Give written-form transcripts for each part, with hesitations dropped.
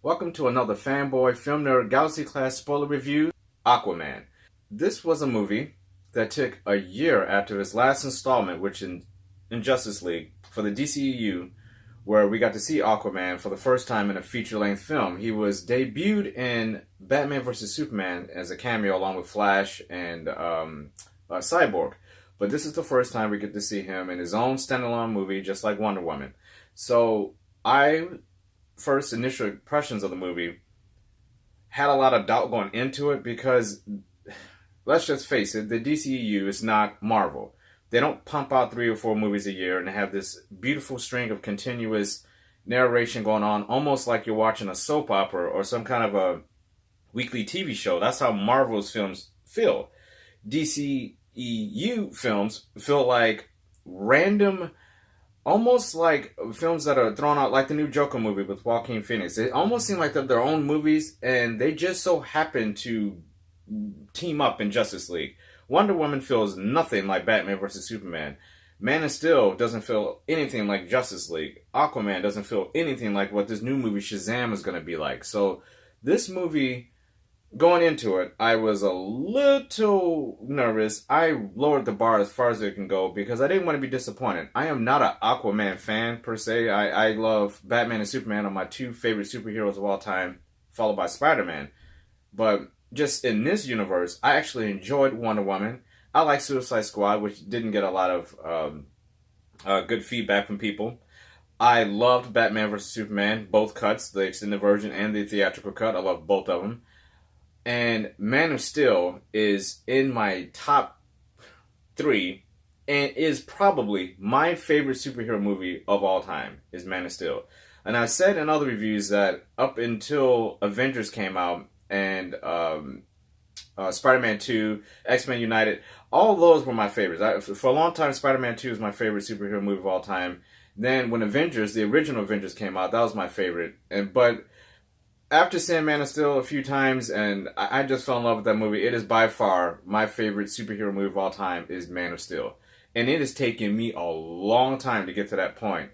Welcome to another Fanboy Film Nerd Galaxy Class spoiler review, Aquaman. This was a movie that took a year after its last installment, which in Justice League, for the DCEU, where we got to see Aquaman for the first time in a feature-length film. He was debuted in Batman vs. Superman as a cameo along with Flash and Cyborg. But this is the first time we get to see him in his own standalone movie, just like Wonder Woman. So first initial impressions of the movie had a lot of doubt going into it because, let's just face it, the DCEU is not Marvel. They don't pump out 3 or 4 movies a year and have this beautiful string of continuous narration going on, almost like you're watching a soap opera or some kind of a weekly TV show. That's how Marvel's films feel. DCEU films feel like random, almost like films that are thrown out, like the new Joker movie with Joaquin Phoenix. It almost seems like they're their own movies, and they just so happen to team up in Justice League. Wonder Woman feels nothing like Batman vs. Superman. Man of Steel doesn't feel anything like Justice League. Aquaman doesn't feel anything like what this new movie Shazam is going to be like. So this movie, going into it, I was a little nervous. I lowered the bar as far as it can go because I didn't want to be disappointed. I am not an Aquaman fan per se. I love Batman and Superman are my 2 favorite superheroes of all time, followed by Spider-Man. But just in this universe, I actually enjoyed Wonder Woman. I like Suicide Squad, which didn't get a lot of good feedback from people. I loved Batman vs. Superman, both cuts, the extended version and the theatrical cut. I love both of them. And Man of Steel is in my top 3 and is probably my favorite superhero movie of all time, is Man of Steel. And I said in other reviews that up until Avengers came out and Spider-Man 2, X-Men United, all those were my favorites. For a long time, Spider-Man 2 is my favorite superhero movie of all time. Then when Avengers, the original Avengers came out, that was my favorite. But after seeing Man of Steel a few times, and I just fell in love with that movie, it is by far my favorite superhero movie of all time is Man of Steel. And it has taken me a long time to get to that point.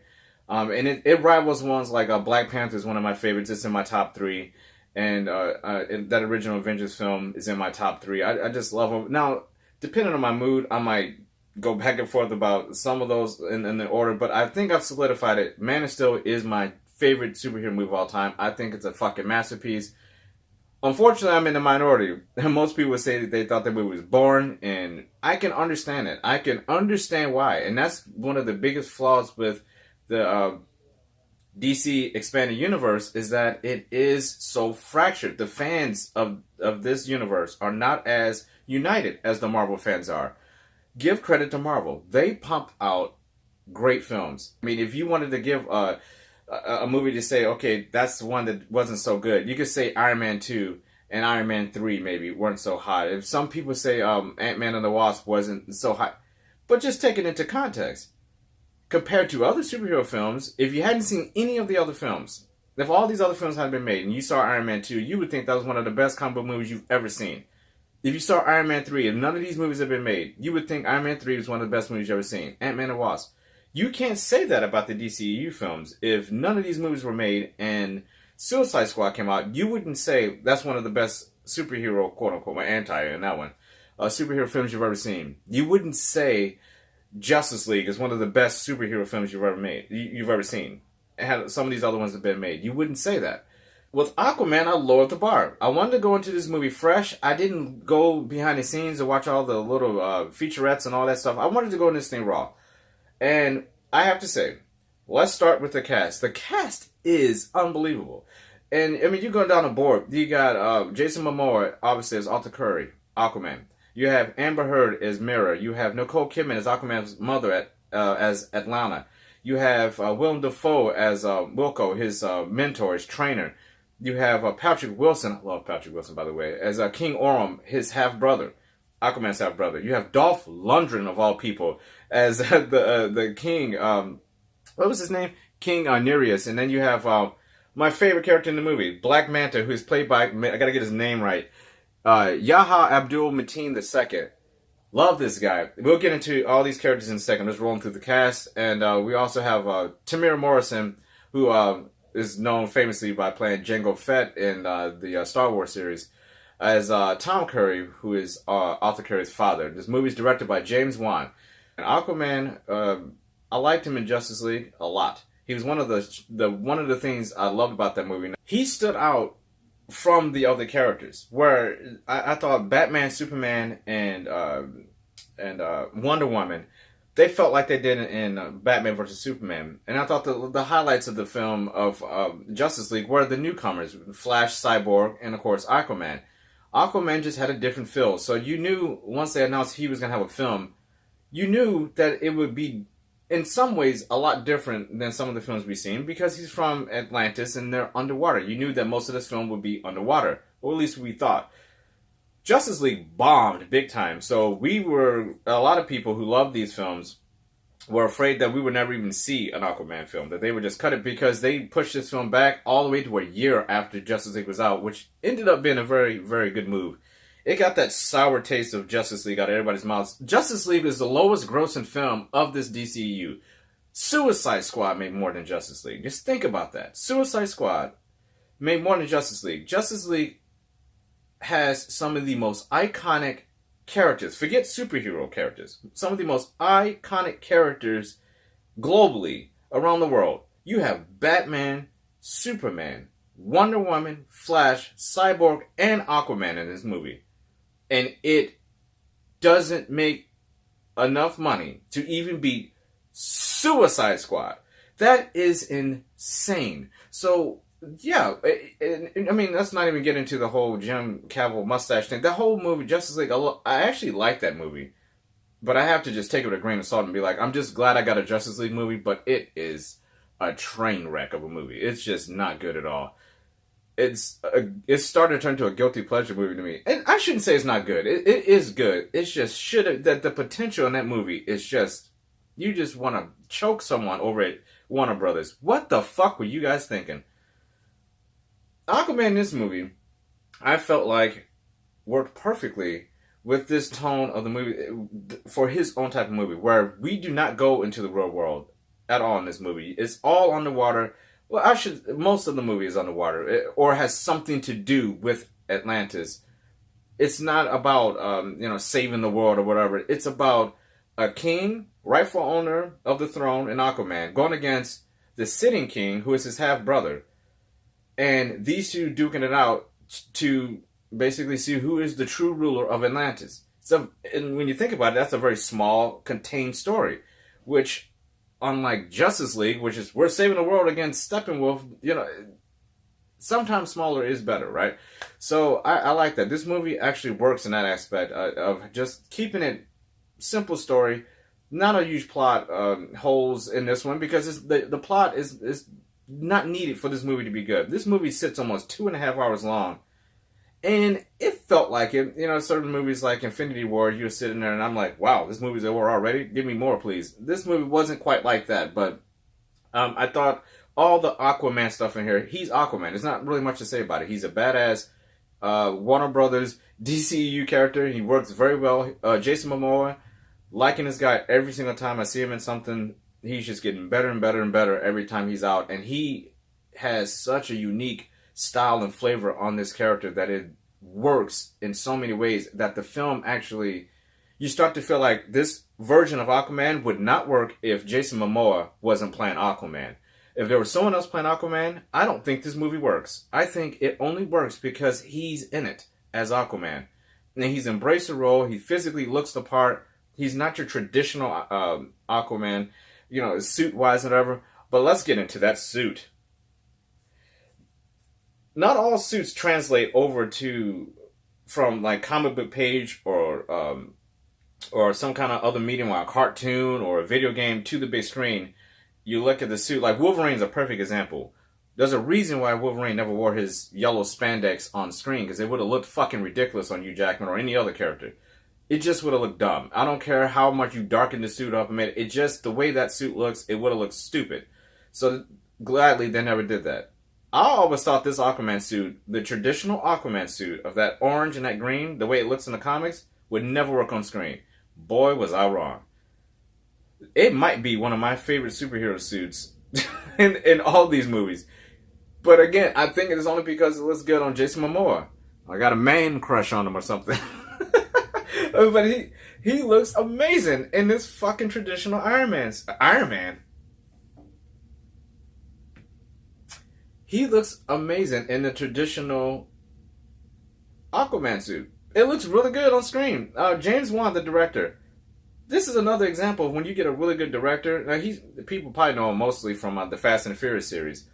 And it rivals ones like Black Panther is one of my favorites. It's in my top 3. And that original Avengers film is in my top 3. I just love them. Now, depending on my mood, I might go back and forth about some of those in the order. But I think I've solidified it. Man of Steel is my favorite superhero movie of all time. I think it's a fucking masterpiece. Unfortunately, I'm in the minority. Most people would say that they thought the movie was boring, and I can understand it. I can understand why. And that's one of the biggest flaws with the DC Expanded Universe, is that it is so fractured. The fans of this universe are not as united as the Marvel fans are. Give credit to Marvel. They pump out great films. I mean, if you wanted to give a movie to say, okay, that's the one that wasn't so good, you could say Iron Man 2 and Iron Man 3 maybe weren't so hot. If some people say Ant-Man and the Wasp wasn't so hot, but just take it into context. Compared to other superhero films, if you hadn't seen any of the other films, if all these other films hadn't been made and you saw Iron Man 2, you would think that was one of the best comic book movies you've ever seen. If you saw Iron Man 3, if none of these movies had been made, you would think Iron Man 3 was one of the best movies you've ever seen. Ant-Man and Wasp. You can't say that about the DCEU films. If none of these movies were made and Suicide Squad came out, you wouldn't say that's one of the best superhero, quote-unquote, my anti in that one, superhero films you've ever seen. You wouldn't say Justice League is one of the best superhero films you've ever seen. And some of these other ones have been made. You wouldn't say that. With Aquaman, I lowered the bar. I wanted to go into this movie fresh. I didn't go behind the scenes and watch all the little featurettes and all that stuff. I wanted to go in this thing raw. And I have to say, let's start with the cast. The cast is unbelievable. And, I mean, you're going down the board. You got Jason Momoa, obviously, as Arthur Curry, Aquaman. You have Amber Heard as Mera. You have Nicole Kidman as Aquaman's mother as Atlanna. You have Willem Dafoe as Vulko, his mentor, his trainer. You have Patrick Wilson, I love Patrick Wilson, by the way, as King Orm, his half-brother, Aquaman's half-brother. You have Dolph Lundgren, of all people, as the king, what was his name? King Mereus. And then you have my favorite character in the movie, Black Manta, who's played by, I gotta get his name right, Yaha Abdul-Mateen II. Love this guy. We'll get into all these characters in a second. Let's roll through the cast. And we also have Tamir Morrison, who is known famously by playing Jango Fett in the Star Wars series, as Tom Curry, who is Arthur Curry's father. This movie is directed by James Wan. And Aquaman, I liked him in Justice League a lot. He was one of the things I loved about that movie. He stood out from the other characters, where I thought Batman, Superman, and Wonder Woman, they felt like they did in Batman vs. Superman. And I thought the highlights of the film of Justice League were the newcomers, Flash, Cyborg, and of course Aquaman. Aquaman just had a different feel. So you knew, once they announced he was going to have a film, you knew that it would be, in some ways, a lot different than some of the films we've seen, because he's from Atlantis and they're underwater. You knew that most of this film would be underwater, or at least we thought. Justice League bombed big time, so a lot of people who love these films were afraid that we would never even see an Aquaman film, that they would just cut it, because they pushed this film back all the way to a year after Justice League was out, which ended up being a very, very good move. It got that sour taste of Justice League out of everybody's mouths. Justice League is the lowest grossing film of this DCEU. Suicide Squad made more than Justice League. Just think about that. Suicide Squad made more than Justice League. Justice League has some of the most iconic characters. Forget superhero characters. Some of the most iconic characters globally around the world. You have Batman, Superman, Wonder Woman, Flash, Cyborg, and Aquaman in this movie. And it doesn't make enough money to even beat Suicide Squad. That is insane. So, yeah, I mean, let's not even get into the whole Jim Cavill mustache thing. The whole movie, Justice League, I actually like that movie. But I have to just take it with a grain of salt and be like, I'm just glad I got a Justice League movie, but it is a train wreck of a movie. It's just not good at all. It's starting to turn to a guilty pleasure movie to me. And I shouldn't say it's not good. It is good. It's just that the potential in that movie is just, you just want to choke someone over at Warner Brothers. What the fuck were you guys thinking? Aquaman in this movie, I felt like worked perfectly with this tone of the movie for his own type of movie, where we do not go into the real world at all in this movie. It's all underwater. Well, most of the movie is underwater, or has something to do with Atlantis. It's not about, saving the world or whatever. It's about a king, rightful owner of the throne in Aquaman, going against the sitting king, who is his half-brother. And these two duking it out to basically see who is the true ruler of Atlantis. So, and when you think about it, that's a very small, contained story, which, unlike Justice League, which is we're saving the world against Steppenwolf, sometimes smaller is better, right? So I like that. This movie actually works in that aspect of just keeping it simple story, not a huge plot holes in this one, because the plot is not needed for this movie to be good. This movie sits almost 2.5 hours long, and it felt like it. Certain movies like Infinity War, you're sitting there and I'm like, wow, this movie's over already? Give me more, please. This movie wasn't quite like that, but I thought all the Aquaman stuff in here, he's Aquaman. There's not really much to say about it. He's a badass Warner Brothers DCEU character. He works very well. Jason Momoa, liking this guy every single time I see him in something. He's just getting better and better and better every time he's out. And he has such a unique style and flavor on this character that it works in so many ways that the film actually, you start to feel like this version of Aquaman would not work if Jason Momoa wasn't playing Aquaman. If there was someone else playing Aquaman, I don't think this movie works. I think it only works because he's in it as Aquaman. And he's embraced the role. He physically looks the part. He's not your traditional Aquaman, suit-wise and whatever. But let's get into that suit. Not all suits translate over from like comic book page or some kind of other medium like a cartoon or a video game to the big screen. You look at the suit, like Wolverine's a perfect example. There's a reason why Wolverine never wore his yellow spandex on screen, because it would have looked fucking ridiculous on Hugh Jackman or any other character. It just would have looked dumb. I don't care how much you darken the suit up and made it just the way that suit looks, it would have looked stupid. So gladly they never did that. I always thought this Aquaman suit, the traditional Aquaman suit of that orange and that green, the way it looks in the comics, would never work on screen. Boy, was I wrong. It might be one of my favorite superhero suits in all these movies. But again, I think it's only because it looks good on Jason Momoa. I got a man crush on him or something. But he looks amazing in this fucking traditional Iron Man. He looks amazing in the traditional Aquaman suit. It looks really good on screen. James Wan, the director. This is another example of when you get a really good director. Now, people probably know him mostly from the Fast and the Furious series.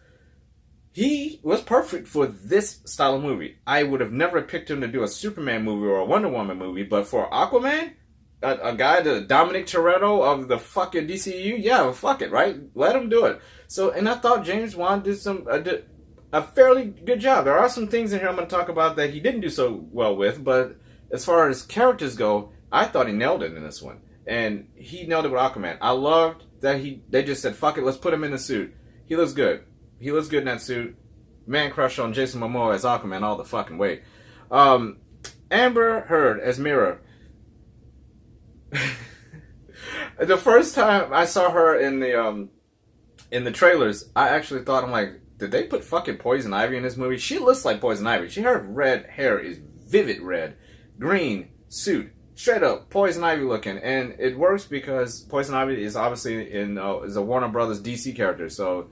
He was perfect for this style of movie. I would have never picked him to do a Superman movie or a Wonder Woman movie, but for Aquaman, a guy, the Dominic Toretto of the fucking DCU, yeah, well, fuck it, right? Let him do it. So, and I thought James Wan did a fairly good job. There are some things in here I'm going to talk about that he didn't do so well with, but as far as characters go, I thought he nailed it in this one. And he nailed it with Aquaman. I loved that they just said, fuck it, let's put him in the suit. He looks good. He looks good in that suit. Man crush on Jason Momoa as Aquaman all the fucking way. Amber Heard as Mera. The first time I saw her in the trailers, I actually thought, I'm like, did they put fucking Poison Ivy in this movie? She looks like Poison Ivy. Her red hair is vivid red. Green suit. Straight up Poison Ivy looking. And it works because Poison Ivy is obviously is a Warner Brothers DC character. So,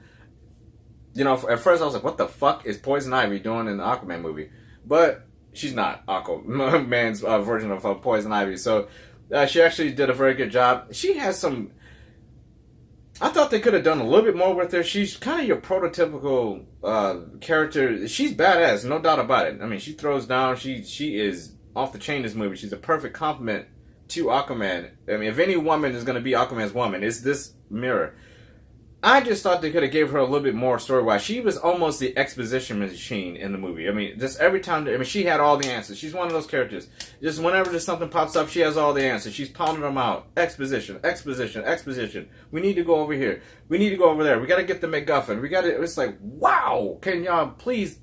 at first I was like, what the fuck is Poison Ivy doing in the Aquaman movie? But she's not Aquaman's version of Poison Ivy. So she actually did a very good job. She has some... I thought they could have done a little bit more with her. She's kind of your prototypical character. She's badass, no doubt about it. I mean, she throws down. She is off the chain in this movie. She's a perfect complement to Aquaman. I mean, if any woman is going to be Aquaman's woman, it's this Mera. I just thought they could have gave her a little bit more story-wise. She was almost the exposition machine in the movie. I mean, just every time... she had all the answers. She's one of those characters. Just whenever there's something pops up, she has all the answers. She's pounding them out. Exposition, exposition, exposition. We need to go over here. We need to go over there. We got to get the MacGuffin. We got to... It's like, wow! Can y'all please...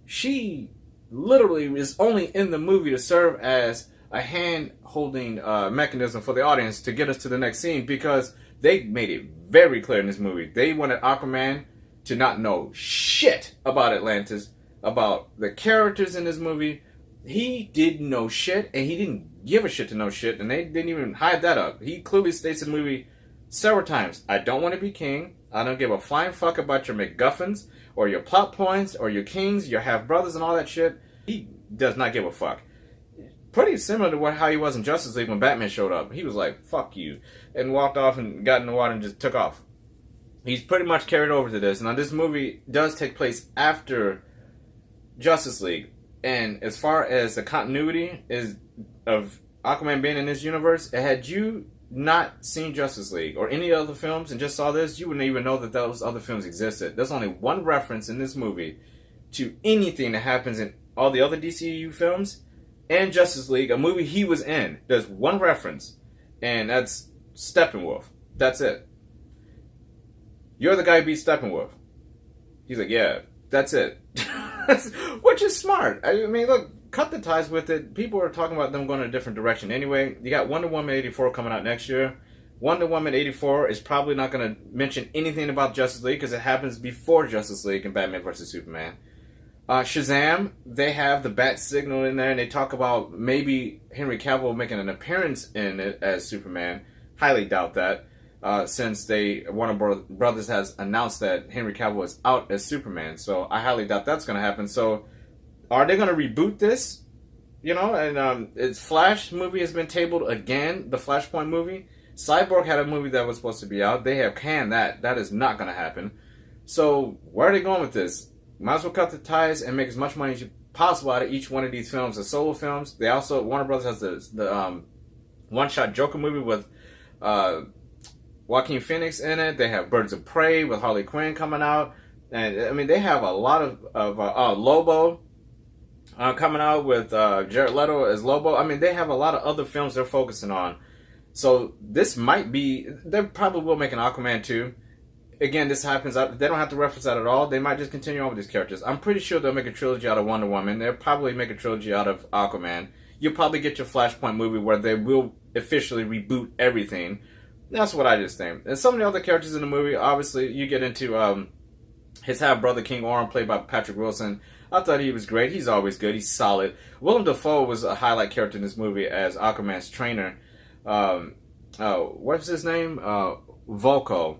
She literally is only in the movie to serve as a hand-holding mechanism for the audience to get us to the next scene, because they made it very clear in this movie. They wanted Aquaman to not know shit about Atlantis, about the characters in this movie. He didn't know shit, and he didn't give a shit to know shit, and they didn't even hide that up. He clearly states in the movie several times, I don't want to be king. I don't give a flying fuck about your MacGuffins, or your plot points, or your kings, your half-brothers, and all that shit. He does not give a fuck. Pretty similar to how he was in Justice League when Batman showed up. He was like, fuck you, and walked off and got in the water and just took off. He's pretty much carried over to this. Now, this movie does take place after Justice League, and as far as the continuity is of Aquaman being in this universe, had you not seen Justice League or any other films and just saw this, you wouldn't even know that those other films existed. There's only one reference in this movie to anything that happens in all the other DCU films and Justice League, a movie he was in. There's one reference, and that's Steppenwolf. That's it. You're the guy who beat Steppenwolf. He's like, yeah, that's it. Which is smart. I mean, look, cut the ties with it. People are talking about them going in a different direction anyway. You got Wonder Woman 84 coming out next year. Wonder Woman 84 is probably not going to mention anything about Justice League because it happens before Justice League and Batman vs. Superman. Shazam, they have the bat signal in there, and they talk about maybe Henry Cavill making an appearance in it as Superman. Highly doubt that, since Warner Brothers has announced that Henry Cavill is out as Superman. So I highly doubt that's going to happen. So are they going to reboot this? And its Flash movie has been tabled again, the Flashpoint movie. Cyborg had a movie that was supposed to be out. They have canned that. That is not going to happen. So where are they going with this? Might as well cut the ties and make as much money as possible out of each one of these films. The solo films. They also, Warner Brothers has the one-shot Joker movie with Joaquin Phoenix in it. They have Birds of Prey with Harley Quinn coming out. And, I mean, they have a lot of Lobo coming out with Jared Leto as Lobo. I mean, they have a lot of other films they're focusing on. So this might be... They probably will make an Aquaman 2. Again, this happens... They don't have to reference that at all. They might just continue on with these characters. I'm pretty sure they'll make a trilogy out of Wonder Woman. They'll probably make a trilogy out of Aquaman. You'll probably get your Flashpoint movie where they will officially reboot everything. That's what I just think. And some of the other characters in the movie, obviously, you get into His half brother King Orm, played by Patrick Wilson, I thought he was great. He's always good. He's solid. Willem Dafoe was a highlight character in this movie as Aquaman's trainer. What's his name? Vulko.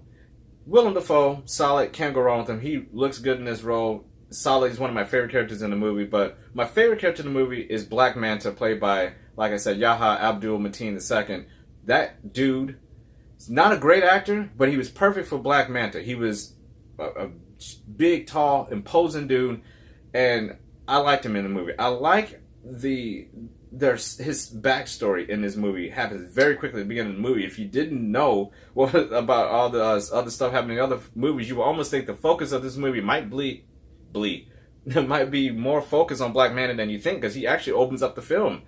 Willem Dafoe, solid. Can't go wrong with him. He looks good in this role. Solid. He's one of my favorite characters in the movie. But my favorite character in the movie is Black Manta, played by, like I said, Yaha Abdul-Mateen II. That dude is not a great actor, but he was perfect for Black Manta. He was a big, tall, imposing dude, and I liked him in the movie. I like his backstory in this movie happens very quickly at the beginning of the movie. If you didn't know about all the other stuff happening in other movies, you would almost think the focus of this movie might might be more focused on Black Manta than you think, because he actually opens up the film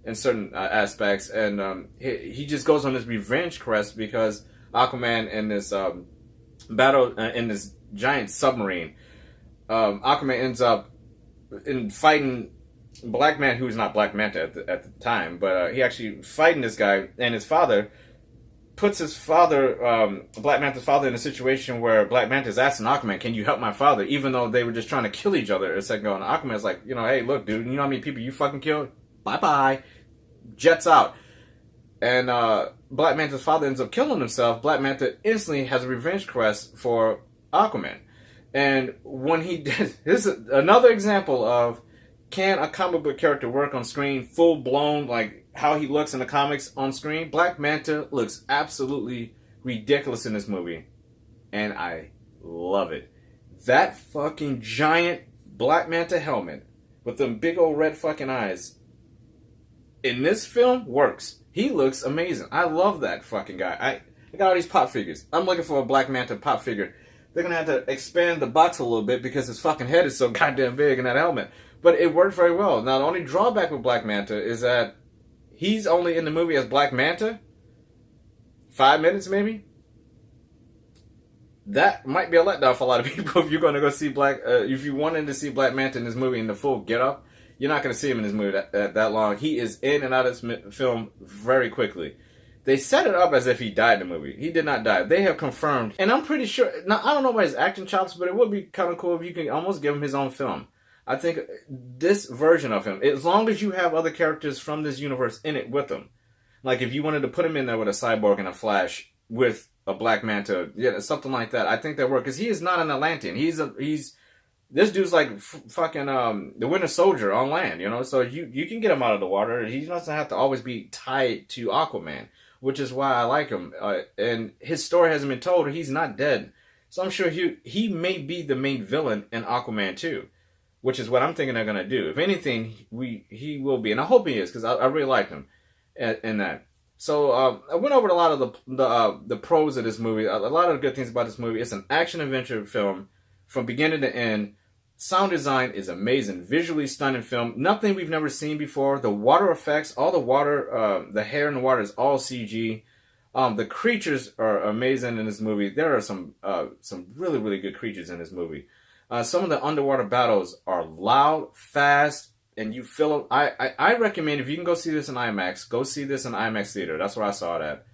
in certain aspects, and he just goes on this revenge quest because Aquaman in this battle in this giant submarine, Aquaman ends up in fighting Black Manta, who's not Black Manta at the time, but he actually fighting this guy, and his father puts his father, Black Manta's father, in a situation where Black Manta is asking Aquaman, "Can you help my father?" Even though they were just trying to kill each other a second ago, and Aquaman's like, "Hey, look, dude, you know how many people you fucking killed? Bye-bye." Jets out. And Black Manta's father ends up killing himself. Black Manta instantly has a revenge quest for Aquaman. And when he does, this is another example of, can a comic book character work on screen full blown, like how he looks in the comics on screen? Black Manta looks absolutely ridiculous in this movie, and I love it. That fucking giant Black Manta helmet with them big old red fucking eyes in this film works. He looks amazing. I love that fucking guy. I got all these pop figures. I'm looking for a Black Manta pop figure. They're gonna have to expand the box a little bit because his fucking head is so goddamn big in that helmet. But it worked very well. Now, the only drawback with Black Manta is that he's only in the movie as Black Manta 5 minutes, maybe. That might be a letdown for a lot of people if you're going to go see if you wanted to see Black Manta in this movie in the full get-up. You're not going to see him in this movie that long. He is in and out of this film very quickly. They set it up as if he died in the movie. He did not die. They have confirmed, and I'm pretty sure. Now, I don't know about his acting chops, but it would be kind of cool if you could almost give him his own film. I think this version of him, as long as you have other characters from this universe in it with him, like if you wanted to put him in there with a Cyborg and a Flash with a Black Manta, something like that, I think that works, because he is not an Atlantean. This dude's like fucking the Winter Soldier on land, So you can get him out of the water. He doesn't have to always be tied to Aquaman, which is why I like him. And his story hasn't been told. He's not dead, so I'm sure he may be the main villain in Aquaman 2, which is what I'm thinking they're gonna do. If anything, he will be, and I hope he is, because I really liked him in that. So I went over a lot of the pros of this movie. A lot of the good things about this movie. It's an action adventure film from beginning to end. Sound design is amazing. Visually stunning film. Nothing we've never seen before. The water effects, all the water, the hair in the water is all CG. The creatures are amazing in this movie. There are some really, really good creatures in this movie. Some of the underwater battles are loud, fast, and you feel them. I recommend, if you can go see this in IMAX, go see this in IMAX theater. That's where I saw it at.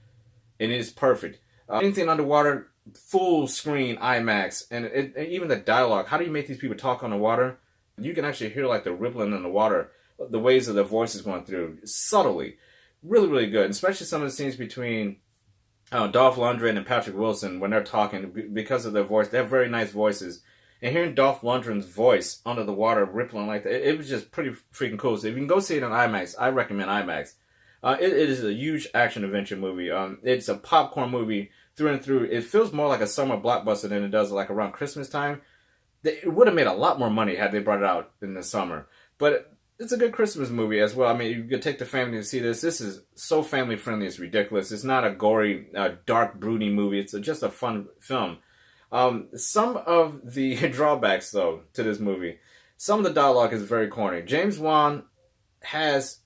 And it is perfect. Anything underwater, full screen IMAX, and even the dialogue. How do you make these people talk on the water? You can actually hear like the rippling in the water, the waves of their voices going through subtly. Really, really good. Especially some of the scenes between Dolph Lundgren and Patrick Wilson when they're talking, because of their voice. They have very nice voices. And hearing Dolph Lundgren's voice under the water rippling like that, it was just pretty freaking cool. So if you can go see it on IMAX, I recommend IMAX. It is a huge action adventure movie. It's a popcorn movie through and through. It feels more like a summer blockbuster than it does like around Christmas time. It would have made a lot more money had they brought it out in the summer. But it's a good Christmas movie as well. I mean, you could take the family to see this. This is so family friendly, it's ridiculous. It's not a gory, dark, brooding movie. It's just a fun film. Some of the drawbacks, though, to this movie, some of the dialogue is very corny. James Wan has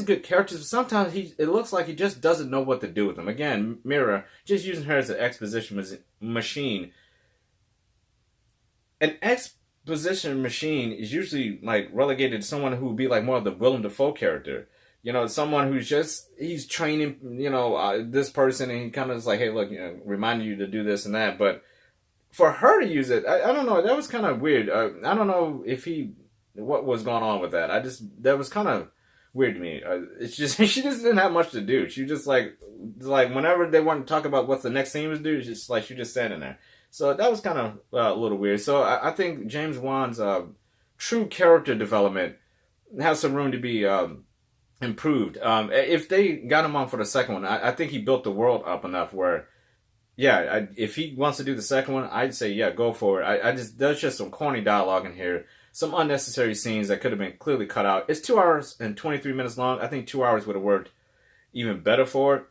good characters, but sometimes it looks like he just doesn't know what to do with them. Again, Mera, just using her as an exposition machine. An exposition machine is usually like relegated to someone who would be like more of the Willem Dafoe character. Someone he's training, this person, and he kind of is like, hey, look, reminding you to do this and that. But for her to use it, I don't know. That was kind of weird. I don't know what was going on with that. That was kind of weird to me. It's just she just didn't have much to do. She just like whenever they want to talk about what the next scene was due, just like she just standing there. So that was kind of a little weird. So I think James Wan's true character development has some room to be improved. If they got him on for the second one, I think he built the world up enough where, yeah, if he wants to do the second one, I'd say, yeah, go for it. There's just some corny dialogue in here, some unnecessary scenes that could have been clearly cut out. It's 2 hours and 23 minutes long. I think 2 hours would have worked even better for it.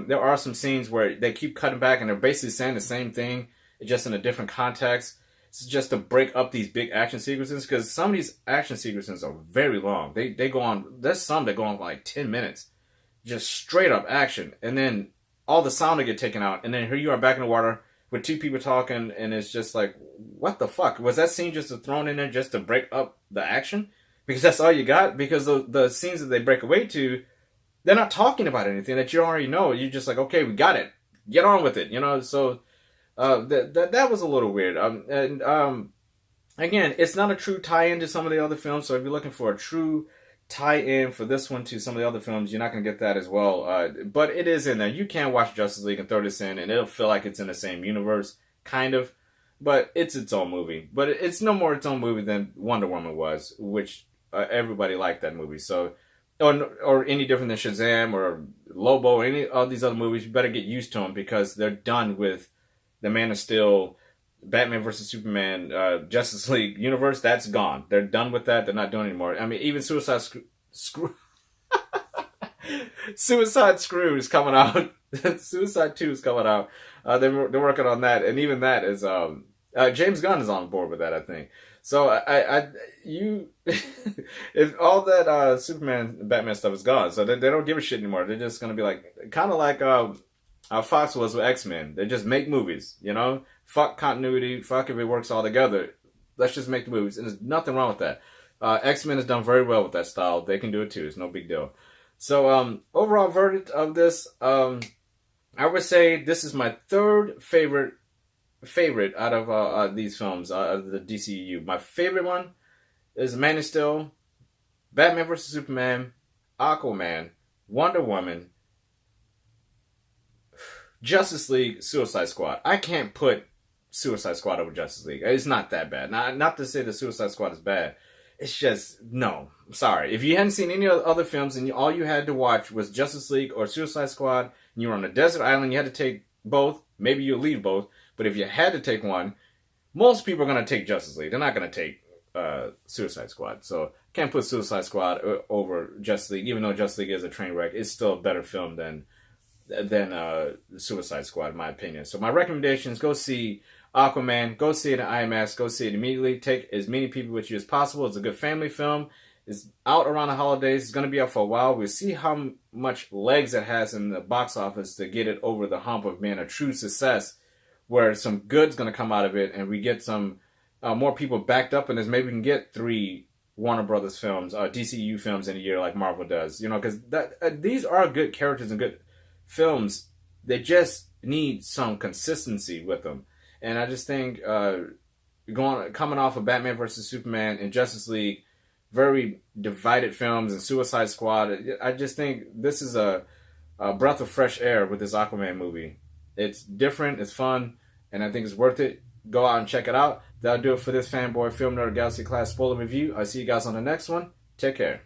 There are some scenes where they keep cutting back and they're basically saying the same thing, just in a different context. It's just to break up these big action sequences, because some of these action sequences are very long. They go on, there's some that go on for like 10 minutes. Just straight up action. And then all the sound will get taken out. And then here you are back in the water with two people talking, and it's just like, what the fuck? Was that scene just thrown in there just to break up the action? Because that's all you got? Because the scenes that they break away to, they're not talking about anything that you already know. You're just like, okay, we got it. Get on with it. You know, so that was a little weird. Again, it's not a true tie-in to some of the other films. So if you're looking for a true tie-in for this one to some of the other films, you're not going to get that as well. But it is in there. You can watch Justice League and throw this in, and it'll feel like it's in the same universe, kind of. But it's its own movie. But it's no more its own movie than Wonder Woman was, which everybody liked that movie. So, or any different than Shazam or Lobo or any of these other movies, you better get used to them, because they're done with the Man of Steel, Batman vs. Superman, Justice League universe. That's gone. They're done with that. They're not doing it anymore. I mean, even Suicide Screw is coming out. Suicide 2 is coming out. They're working on that, and even that is James Gunn is on board with that, I think. So if all that Superman, Batman stuff is gone, so they don't give a shit anymore. They're just gonna be like, kind of like Fox was with X-Men. They just make movies, you know? Fuck continuity. Fuck if it works all together. Let's just make the movies. And there's nothing wrong with that. X-Men has done very well with that style. They can do it too. It's no big deal. So, overall verdict of this, I would say this is my third favorite out of these films, out of the DCU. My favorite one is Man of Steel, Batman vs. Superman, Aquaman, Wonder Woman, Justice League, Suicide Squad. I can't put Suicide Squad over Justice League. It's not that bad. Not to say the Suicide Squad is bad. It's just, no. I'm sorry. If you hadn't seen any other films and all you had to watch was Justice League or Suicide Squad, and you were on a desert island, you had to take both. Maybe you'll leave both. But if you had to take one, most people are going to take Justice League. They're not going to take Suicide Squad. So can't put Suicide Squad over Justice League. Even though Justice League is a train wreck, it's still a better film than Suicide Squad, in my opinion. So my recommendation is go see Aquaman. Go see it in IMAX. Go see it immediately. Take as many people with you as possible. It's a good family film. It's out around the holidays. It's going to be out for a while. We'll see how much legs it has in the box office to get it over the hump of being a true success, where some good's going to come out of it, and we get some more people backed up in this. Maybe we can get 3 Warner Brothers films, DCU films in a year like Marvel does. You know, because these are good characters and good films. They just need some consistency with them. And I just think coming off of Batman vs. Superman and Justice League, very divided films, and Suicide Squad, I just think this is a breath of fresh air with this Aquaman movie. It's different, it's fun, and I think it's worth it. Go out and check it out. That'll do it for this Fanboy Film Nerd Galaxy Class spoiler review. I'll see you guys on the next one. Take care.